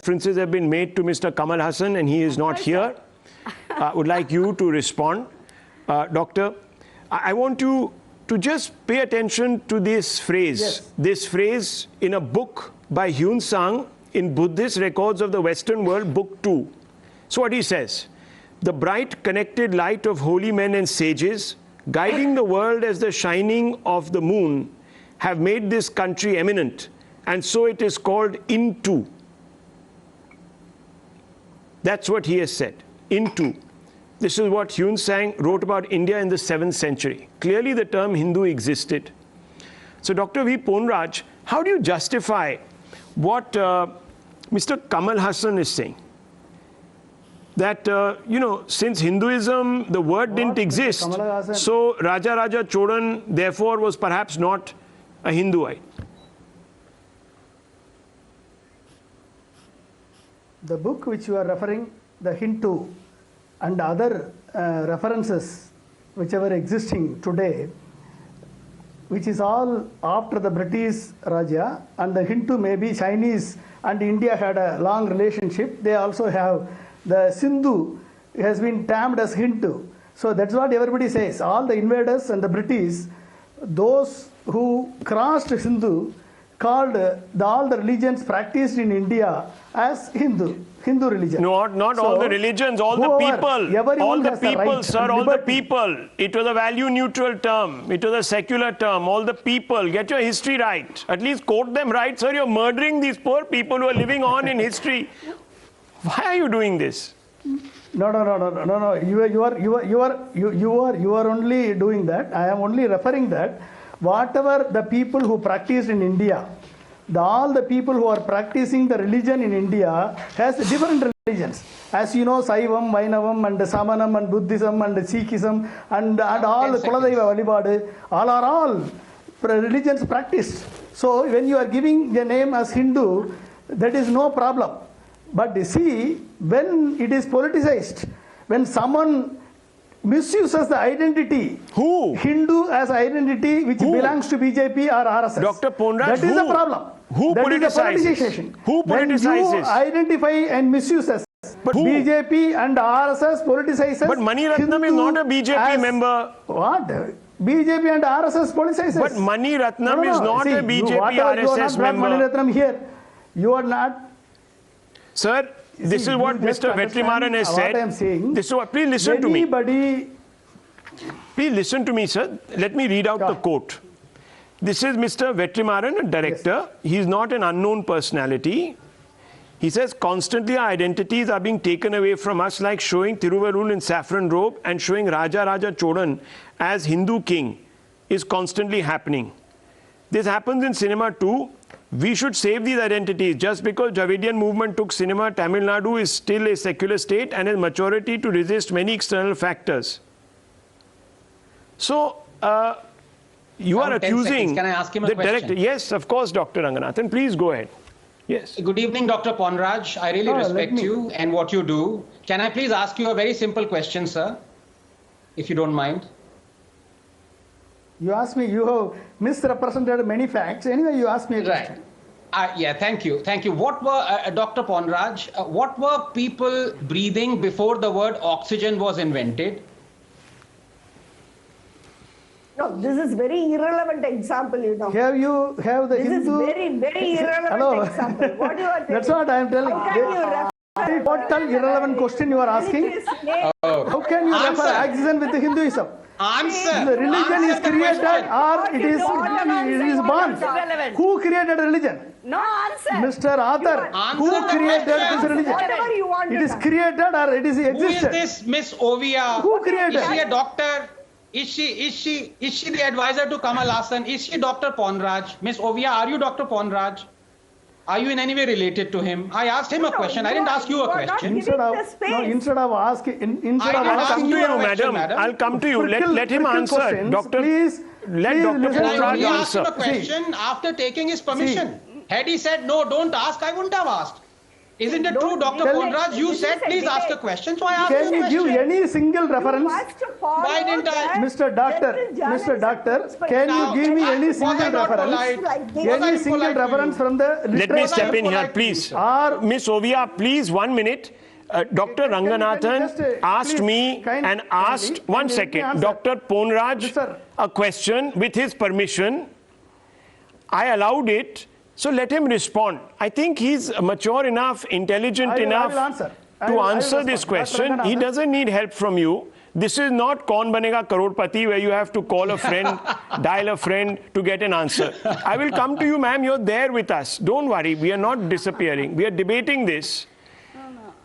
references have been made to Mr. Kamal Hassan and he is not here. I would like you to respond. Doctor, I want you to just pay attention to this phrase. Yes. This phrase in a book by Hyun Sang in Buddhist Records of the Western World, Book 2. So what he says, the bright connected light of holy men and sages, guiding the world as the shining of the moon, have made this country eminent, and so it is called into. That's what he has said, into. This is what Hyun Sang wrote about India in the 7th century. Clearly the term Hindu existed. So Dr. V. Ponraj, how do you justify what Mr. Kamal Hassan is saying? That, since Hinduism, the word didn't exist, so Raja Cholan, therefore, was perhaps not a Hinduite. The book which you are referring, the Hindu and other references whichever existing today, which is all after the British Raja, and the Hindu may be Chinese, and India had a long relationship. They also have the Sindhu has been termed as Hindu. So that's what everybody says. All the invaders and the British, those who crossed Sindhu, called all the religions practiced in India as Hindu religion. No, not all the religions, all the people. All the people, sir, all the people. It was a value-neutral term. It was a secular term. All the people. Get your history right. At least quote them right, sir. You're murdering these poor people who are living on in history. Why are you doing this? No. You are only doing that. I am only referring that. Whatever the people who practiced in India, all the people who are practicing the religion in India has different religions. As you know, Saivam, Vainavam, and Samanam, and Buddhism, and Sikhism, and all the Kuladaiva Valibadu, all religions practiced. So when you are giving the name as Hindu, that is no problem. But see, when it is politicized, when someone misuses the identity, who? Hindu as identity which belongs to BJP or RSS. Dr. Ponraj, that is a problem. Who politicizes? Who politicizes? When you identify and misuses, but BJP and RSS politicizes. But Mani Ratnam is not a BJP member. What? BJP and RSS politicizes. But Mani Ratnam is not a BJP RSS member. Mani Ratnam here. You are not. Sir, this is what Mr. Vetrimaran has said. What I am saying. This is what, please listen to me. Please listen to me, sir. Let me read out the quote. This is Mr. Vetrimaran, a director. Yes. He is not an unknown personality. He says, constantly our identities are being taken away from us, like showing Thiruvarul in saffron robe and showing Raja Cholan as Hindu king is constantly happening. This happens in cinema too. We should save these identities. Just because Dravidian movement took cinema, Tamil Nadu is still a secular state and has maturity to resist many external factors. So, you are accusing Can I ask him a the question? director. Yes, of course, Dr. Ranganathan. Please go ahead. Yes. Good evening, Dr. Ponraj. I really respect you and what you do. Can I please ask you a very simple question, sir? If you don't mind. You asked me, you have misrepresented many facts. Anyway, you asked me a question. Right. Yeah, thank you. Thank you. What were, Dr. Ponraj, what were people breathing before the word oxygen was invented? No, this is very irrelevant example, you know. Have the this Hindu... This is very irrelevant example. What you are telling? That's what I am telling. How can you Total irrelevant question you are asking. How can you refer oxygen with the Hinduism? Answer. The religion is created or it is born. Who created religion? No answer. Mr. Author, who created this religion? Whatever you want. It is created or it is existed? Who is this Miss Ovia? Who created? Is she a doctor? Is she the advisor to Kamal Hassan? Is she Dr. Ponraj? Miss Ovia, are you Dr. Ponraj? Are you in any way related to him? I asked him a question. I didn't ask you a question. Instead of asking you, madam. I'll come to you. Let him answer. Doctor, let Dr. Ponraj answer. Asked him a question after taking his permission. Had he said, no, don't ask, I wouldn't have asked. Isn't it Don't true, Dr. tell Ponraj? it. You This said is a please ask a debate. question, so I asked Can you a you give question. any single reference? Why didn't I? Mr. Doctor, Mr. Doctor, can Now, you give me any was I single not reference? polite? Like this. Was I Any single polite to reference you? from the Let me literature? step in here, polite to you, please. sir. Or Miss Ovia, please, 1 minute. Dr. Can you Ranganathan just, asked please, me and asked, kindly one let me second, answer. Dr. Ponraj, Sir. a question with his permission. I allowed it, so let him respond. I think he's mature enough, intelligent I will enough answer. I to will answer respond. this Dr. question. He Ranganathan. doesn't need help from you. This is not Kaun Banega Karodpati, where you have to call a friend, dial a friend to get an answer. I will come to you, ma'am. You're there with us. Don't worry. We are not disappearing. We are debating this.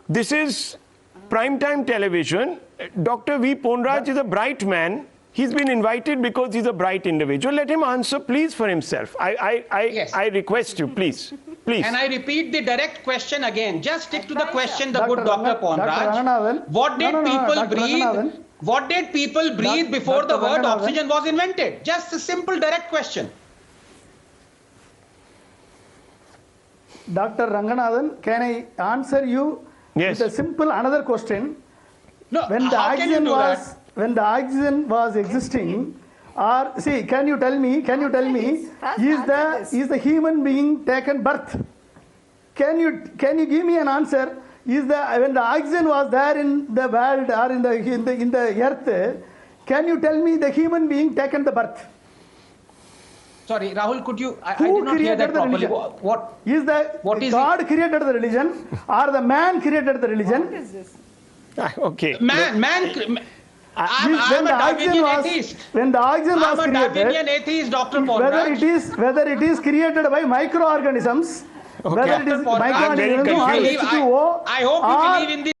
This is primetime television. Dr. V. Ponraj is a bright man. He's been invited because he's a bright individual. Let him answer, please, for himself. Yes. I request you, please. Please. And I repeat the direct question again. Just stick to the question, the Dr. good Dr. Dr. Ranganathan. Ponraj. What did No, people Dr. breathe? Ranganathan. What did people breathe before Dr. the word Ranganathan. oxygen was invented? Just a simple direct question. Dr. Ranganathan, can I answer you Yes. with a simple another question? No, When the how can you oxygen do was that? when the oxygen was existing, or see, can you tell me? Is the human being taken birth? Can you give me an answer? Is the when the oxygen was there in the world or in the earth? Can you tell me the human being taken the birth? Sorry, Rahul, could you? I Who did not hear created that the properly. religion? What? Is the What is God created the religion or the man created the religion? What is this? Okay. Man, I'm When a the oxygen Darwinian was atheist. when the oxygen I'm was a Darwinian created, atheist, Dr. whether Ponraj. it is created by microorganisms, whether it is Dr. Ponraj, I'm very microorganisms or confused. H2O, I hope you or believe in the